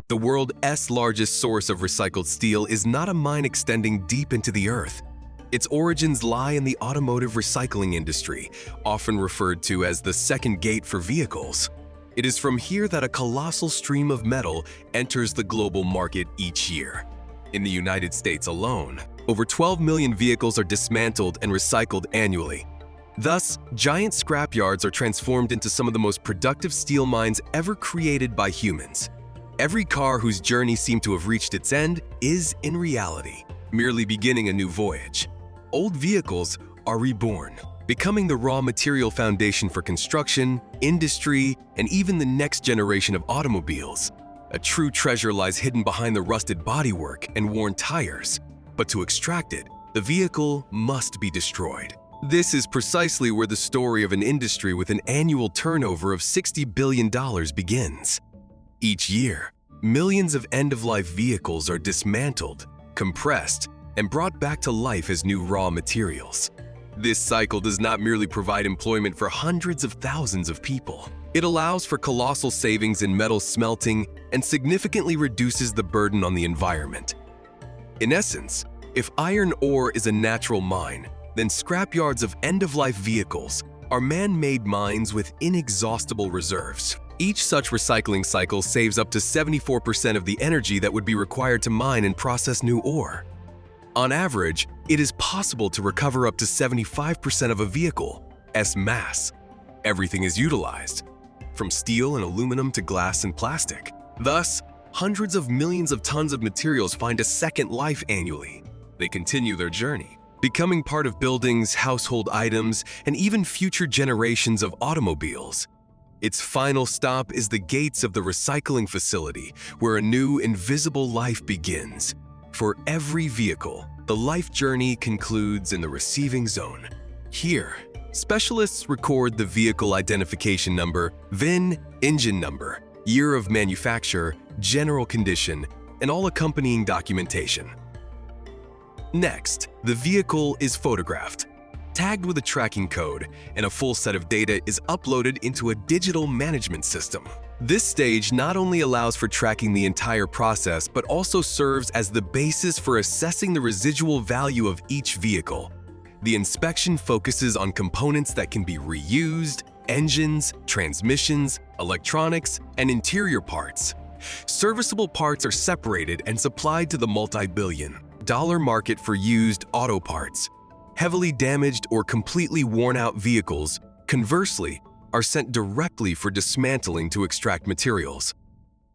The world's largest source of recycled steel is not a mine extending deep into the earth. Its origins lie in the automotive recycling industry, often referred to as the second gate for vehicles. It is from here that a colossal stream of metal enters the global market each year. In the United States alone, over 12 million vehicles are dismantled and recycled annually. Thus, giant scrapyards are transformed into some of the most productive steel mines ever created by humans. Every car whose journey seemed to have reached its end is, in reality, merely beginning a new voyage. Old vehicles are reborn, becoming the raw material foundation for construction, industry, and even the next generation of automobiles. A true treasure lies hidden behind the rusted bodywork and worn tires, but to extract it, the vehicle must be destroyed. This is precisely where the story of an industry with an annual turnover of $60 billion begins. Each year, millions of end-of-life vehicles are dismantled, compressed, and brought back to life as new raw materials. This cycle does not merely provide employment for hundreds of thousands of people. It allows for colossal savings in metal smelting and significantly reduces the burden on the environment. In essence, if iron ore is a natural mine, then scrapyards of end-of-life vehicles are man-made mines with inexhaustible reserves. Each such recycling cycle saves up to 74% of the energy that would be required to mine and process new ore. On average, it is possible to recover up to 75% of a vehicle's mass. Everything is utilized, from steel and aluminum to glass and plastic. Thus, hundreds of millions of tons of materials find a second life annually. They continue their journey, becoming part of buildings, household items, and even future generations of automobiles. Its final stop is the gates of the recycling facility, where a new, invisible life begins. For every vehicle, the life journey concludes in the receiving zone. Here, specialists record the vehicle identification number, VIN, engine number, year of manufacture, general condition, and all accompanying documentation. Next, the vehicle is photographed, tagged with a tracking code, and a full set of data is uploaded into a digital management system. This stage not only allows for tracking the entire process, but also serves as the basis for assessing the residual value of each vehicle. The inspection focuses on components that can be reused, engines, transmissions, electronics, and interior parts. Serviceable parts are separated and supplied to the multi-billion-dollar market for used auto parts. Heavily damaged or completely worn-out vehicles, conversely, are sent directly for dismantling to extract materials.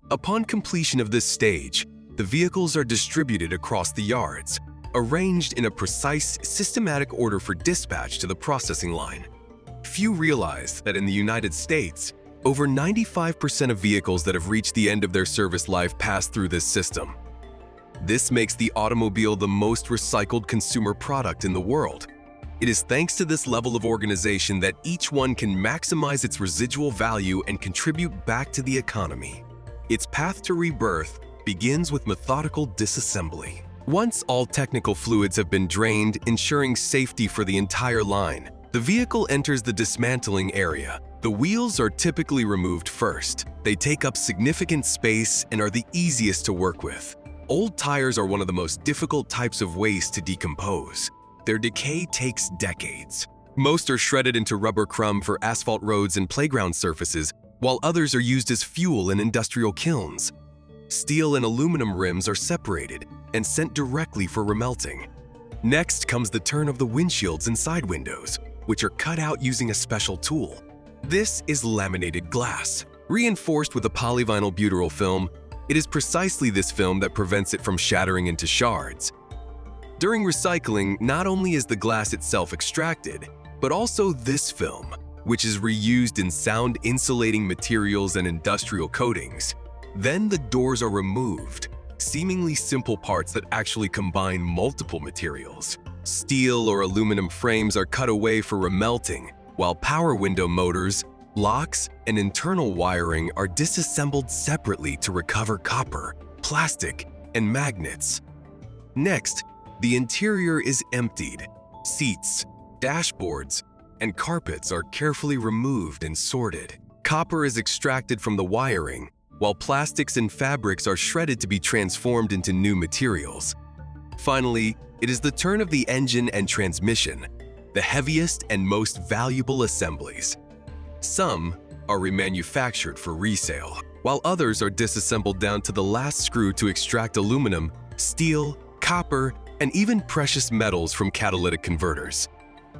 Upon completion of this stage, the vehicles are distributed across the yards, arranged in a precise, systematic order for dispatch to the processing line. Few realize that in the United States, over 95% of vehicles that have reached the end of their service life pass through this system. This makes the automobile the most recycled consumer product in the world. It is thanks to this level of organization that each one can maximize its residual value and contribute back to the economy. Its path to rebirth begins with methodical disassembly. Once all technical fluids have been drained, ensuring safety for the entire line, the vehicle enters the dismantling area. The wheels are typically removed first. They take up significant space and are the easiest to work with. Old tires are one of the most difficult types of waste to decompose. Their decay takes decades. Most are shredded into rubber crumb for asphalt roads and playground surfaces, while others are used as fuel in industrial kilns. Steel and aluminum rims are separated and sent directly for remelting. Next comes the turn of the windshields and side windows, which are cut out using a special tool. This is laminated glass. Reinforced with a polyvinyl butyryl film, it is precisely this film that prevents it from shattering into shards. During recycling, not only is the glass itself extracted, but also this film, which is reused in sound insulating materials and industrial coatings. Then the doors are removed, seemingly simple parts that actually combine multiple materials. Steel or aluminum frames are cut away for remelting, while power window motors, locks, and internal wiring are disassembled separately to recover copper, plastic, and magnets. Next, the interior is emptied. Seats, dashboards, and carpets are carefully removed and sorted. Copper is extracted from the wiring, while plastics and fabrics are shredded to be transformed into new materials. Finally, it is the turn of the engine and transmission, the heaviest and most valuable assemblies. Some are remanufactured for resale, while others are disassembled down to the last screw to extract aluminum, steel, copper, and even precious metals from catalytic converters.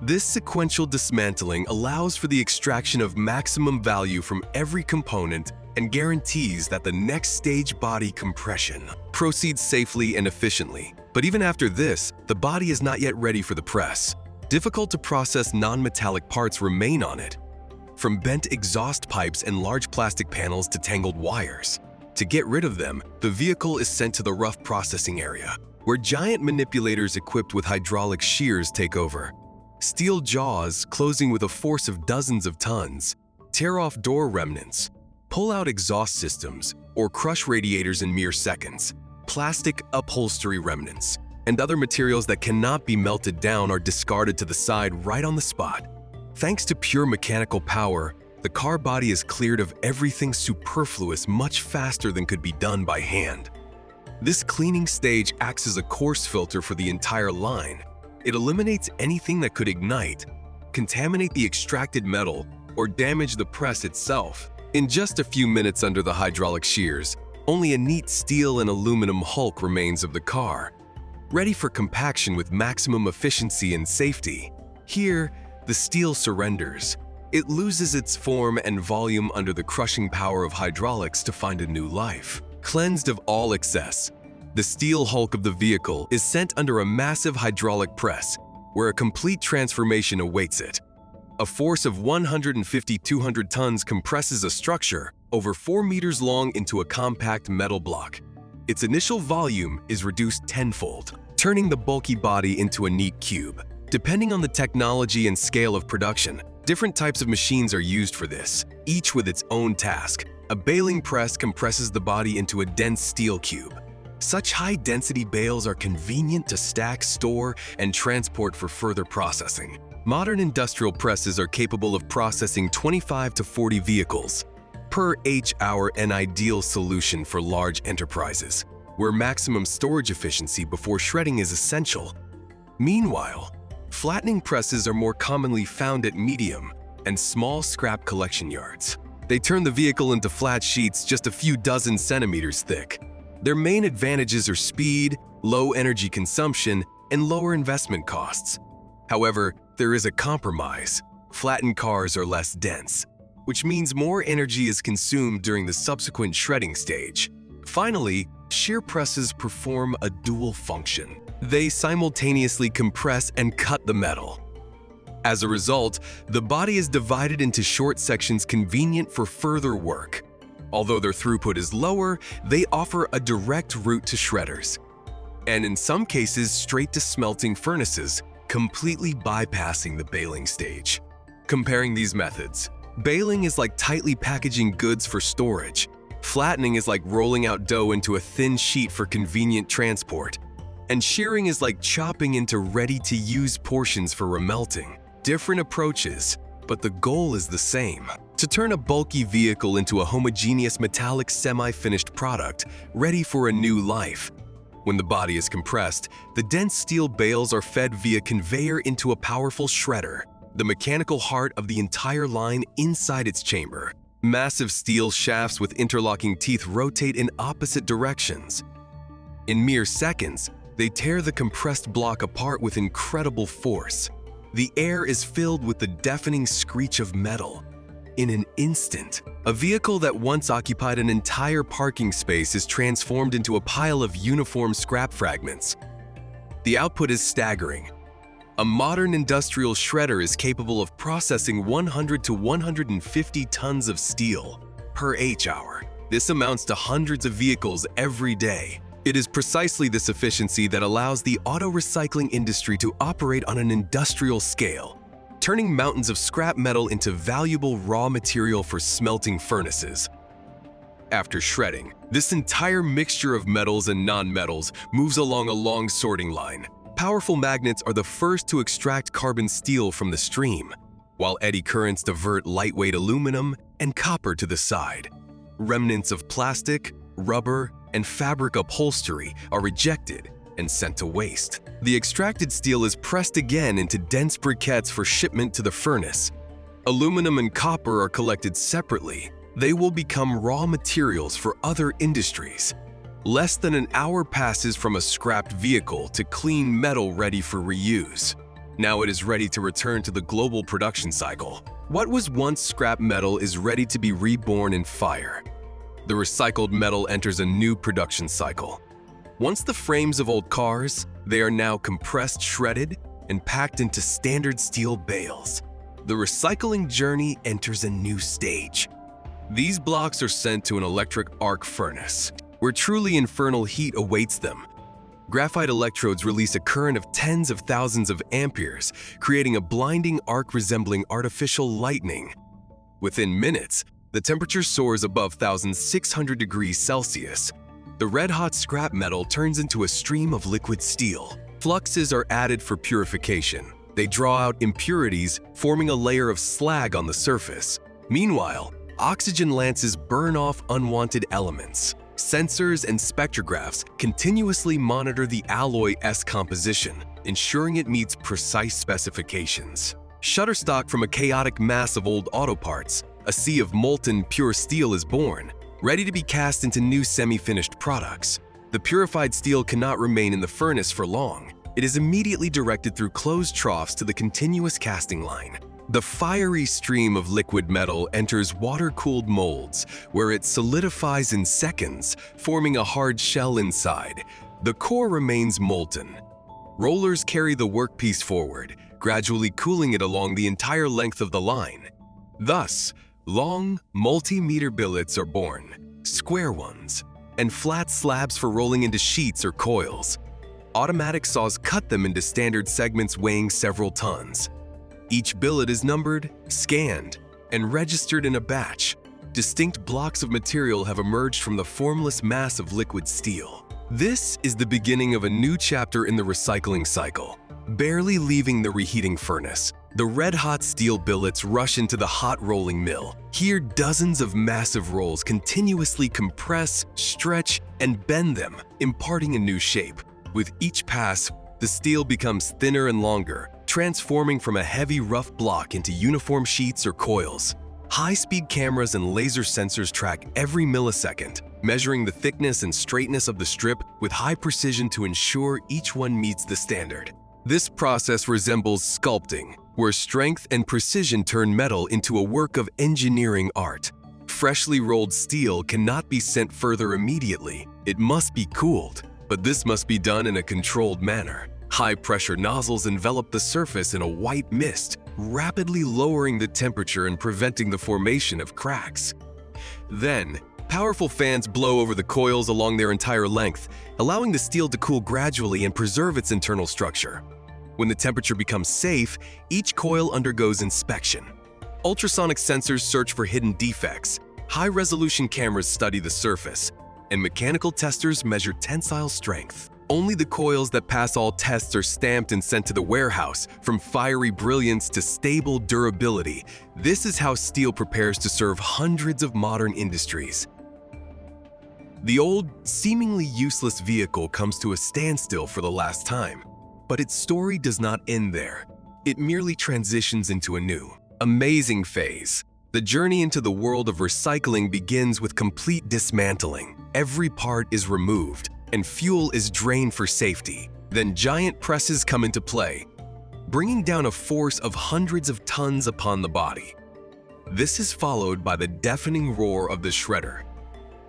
This sequential dismantling allows for the extraction of maximum value from every component and guarantees that the next stage body compression proceeds safely and efficiently. But even after this, the body is not yet ready for the press. Difficult to process non-metallic parts remain on it, from bent exhaust pipes and large plastic panels to tangled wires. To get rid of them, the vehicle is sent to the rough processing area, where giant manipulators equipped with hydraulic shears take over. Steel jaws, closing with a force of dozens of tons, tear off door remnants, pull out exhaust systems, or crush radiators in mere seconds. Plastic upholstery remnants and other materials that cannot be melted down are discarded to the side right on the spot. Thanks to pure mechanical power, the car body is cleared of everything superfluous much faster than could be done by hand. This cleaning stage acts as a coarse filter for the entire line. It eliminates anything that could ignite, contaminate the extracted metal, or damage the press itself. In just a few minutes under the hydraulic shears, only a neat steel and aluminum hulk remains of the car, ready for compaction with maximum efficiency and safety. Here, the steel surrenders. It loses its form and volume under the crushing power of hydraulics to find a new life. Cleansed of all excess, the steel hulk of the vehicle is sent under a massive hydraulic press, where a complete transformation awaits it. A force of 150-200 tons compresses a structure over 4 meters long into a compact metal block. Its initial volume is reduced tenfold, turning the bulky body into a neat cube. Depending on the technology and scale of production, different types of machines are used for this, each with its own task. A baling press compresses the body into a dense steel cube. Such high-density bales are convenient to stack, store, and transport for further processing. Modern industrial presses are capable of processing 25 to 40 vehicles per H-hour, an ideal solution for large enterprises, where maximum storage efficiency before shredding is essential. Meanwhile, flattening presses are more commonly found at medium and small scrap collection yards. They turn the vehicle into flat sheets just a few dozen centimeters thick. Their main advantages are speed, low energy consumption, and lower investment costs. However, there is a compromise. Flattened cars are less dense, which means more energy is consumed during the subsequent shredding stage. Finally, shear presses perform a dual function. They simultaneously compress and cut the metal. As a result, the body is divided into short sections convenient for further work. Although their throughput is lower, they offer a direct route to shredders, and in some cases straight to smelting furnaces, completely bypassing the baling stage. Comparing these methods, baling is like tightly packaging goods for storage. Flattening is like rolling out dough into a thin sheet for convenient transport. And shearing is like chopping into ready-to-use portions for remelting. Different approaches, but the goal is the same: to turn a bulky vehicle into a homogeneous metallic semi-finished product, ready for a new life. When the body is compressed, the dense steel bales are fed via conveyor into a powerful shredder, the mechanical heart of the entire line inside its chamber. Massive steel shafts with interlocking teeth rotate in opposite directions. In mere seconds, they tear the compressed block apart with incredible force. The air is filled with the deafening screech of metal. In an instant, a vehicle that once occupied an entire parking space is transformed into a pile of uniform scrap fragments. The output is staggering. A modern industrial shredder is capable of processing 100 to 150 tons of steel per H-hour. This amounts to hundreds of vehicles every day. It is precisely this efficiency that allows the auto recycling industry to operate on an industrial scale, turning mountains of scrap metal into valuable raw material for smelting furnaces. After shredding, this entire mixture of metals and non-metals moves along a long sorting line. Powerful magnets are the first to extract carbon steel from the stream, while eddy currents divert lightweight aluminum and copper to the side. Remnants of plastic, rubber, and fabric upholstery are rejected and sent to waste. The extracted steel is pressed again into dense briquettes for shipment to the furnace. Aluminum and copper are collected separately. They will become raw materials for other industries. Less than an hour passes from a scrapped vehicle to clean metal ready for reuse. Now it is ready to return to the global production cycle. What was once scrap metal is ready to be reborn in fire. The recycled metal enters a new production cycle. Once the frames of old cars, they are now compressed, shredded, and packed into standard steel bales. The recycling journey enters a new stage. These blocks are sent to an electric arc furnace, where truly infernal heat awaits them. Graphite electrodes release a current of tens of thousands of amperes, creating a blinding arc resembling artificial lightning. Within minutes, the temperature soars above 1,600 degrees Celsius. The red-hot scrap metal turns into a stream of liquid steel. Fluxes are added for purification. They draw out impurities, forming a layer of slag on the surface. Meanwhile, oxygen lances burn off unwanted elements. Sensors and spectrographs continuously monitor the alloy's composition, ensuring it meets precise specifications. Shutterstock from a chaotic mass of old auto parts, a sea of molten, pure steel is born, ready to be cast into new semi-finished products. The purified steel cannot remain in the furnace for long. It is immediately directed through closed troughs to the continuous casting line. The fiery stream of liquid metal enters water-cooled molds, where it solidifies in seconds, forming a hard shell inside. The core remains molten. Rollers carry the workpiece forward, gradually cooling it along the entire length of the line. Thus, long, multi-meter billets are born, square ones, and flat slabs for rolling into sheets or coils. Automatic saws cut them into standard segments weighing several tons. Each billet is numbered, scanned, and registered in a batch. Distinct blocks of material have emerged from the formless mass of liquid steel. This is the beginning of a new chapter in the recycling cycle. Barely leaving the reheating furnace, the red-hot steel billets rush into the hot rolling mill. Here, dozens of massive rolls continuously compress, stretch, and bend them, imparting a new shape. With each pass, the steel becomes thinner and longer, transforming from a heavy, rough block into uniform sheets or coils. High-speed cameras and laser sensors track every millisecond, measuring the thickness and straightness of the strip with high precision to ensure each one meets the standard. This process resembles sculpting, where strength and precision turn metal into a work of engineering art. Freshly rolled steel cannot be sent further immediately. It must be cooled, but this must be done in a controlled manner. High-pressure nozzles envelop the surface in a white mist, rapidly lowering the temperature and preventing the formation of cracks. Then, powerful fans blow over the coils along their entire length, allowing the steel to cool gradually and preserve its internal structure. When the temperature becomes safe, each coil undergoes inspection. Ultrasonic sensors search for hidden defects, high-resolution cameras study the surface, and mechanical testers measure tensile strength. Only the coils that pass all tests are stamped and sent to the warehouse, from fiery brilliance to stable durability. This is how steel prepares to serve hundreds of modern industries. The old, seemingly useless vehicle comes to a standstill for the last time. But its story does not end there. It merely transitions into a new, amazing phase. The journey into the world of recycling begins with complete dismantling. Every part is removed, and fuel is drained for safety. Then giant presses come into play, bringing down a force of hundreds of tons upon the body. This is followed by the deafening roar of the shredder,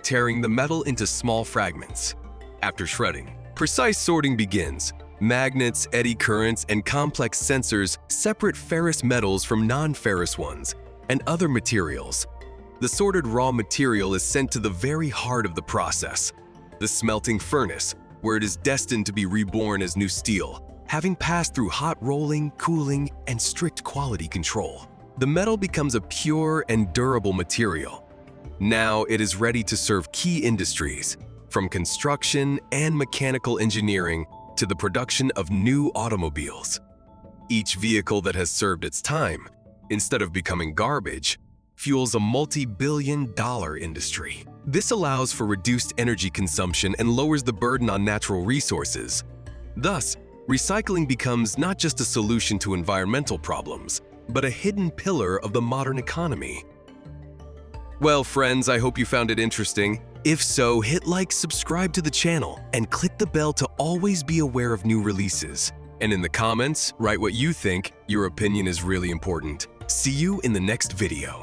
tearing the metal into small fragments. After shredding, precise sorting begins. Magnets, eddy currents, and complex sensors separate ferrous metals from non-ferrous ones, and other materials. The sorted raw material is sent to the very heart of the process, the smelting furnace, where it is destined to be reborn as new steel, having passed through hot rolling, cooling, and strict quality control. The metal becomes a pure and durable material. Now it is ready to serve key industries, from construction and mechanical engineering to the production of new automobiles. Each vehicle that has served its time, instead of becoming garbage, fuels a multi-billion-dollar industry. This allows for reduced energy consumption and lowers the burden on natural resources. Thus, recycling becomes not just a solution to environmental problems, but a hidden pillar of the modern economy. Well, friends, I hope you found it interesting. If so, hit like, subscribe to the channel, and click the bell to always be aware of new releases. And in the comments, write what you think. Your opinion is really important. See you in the next video.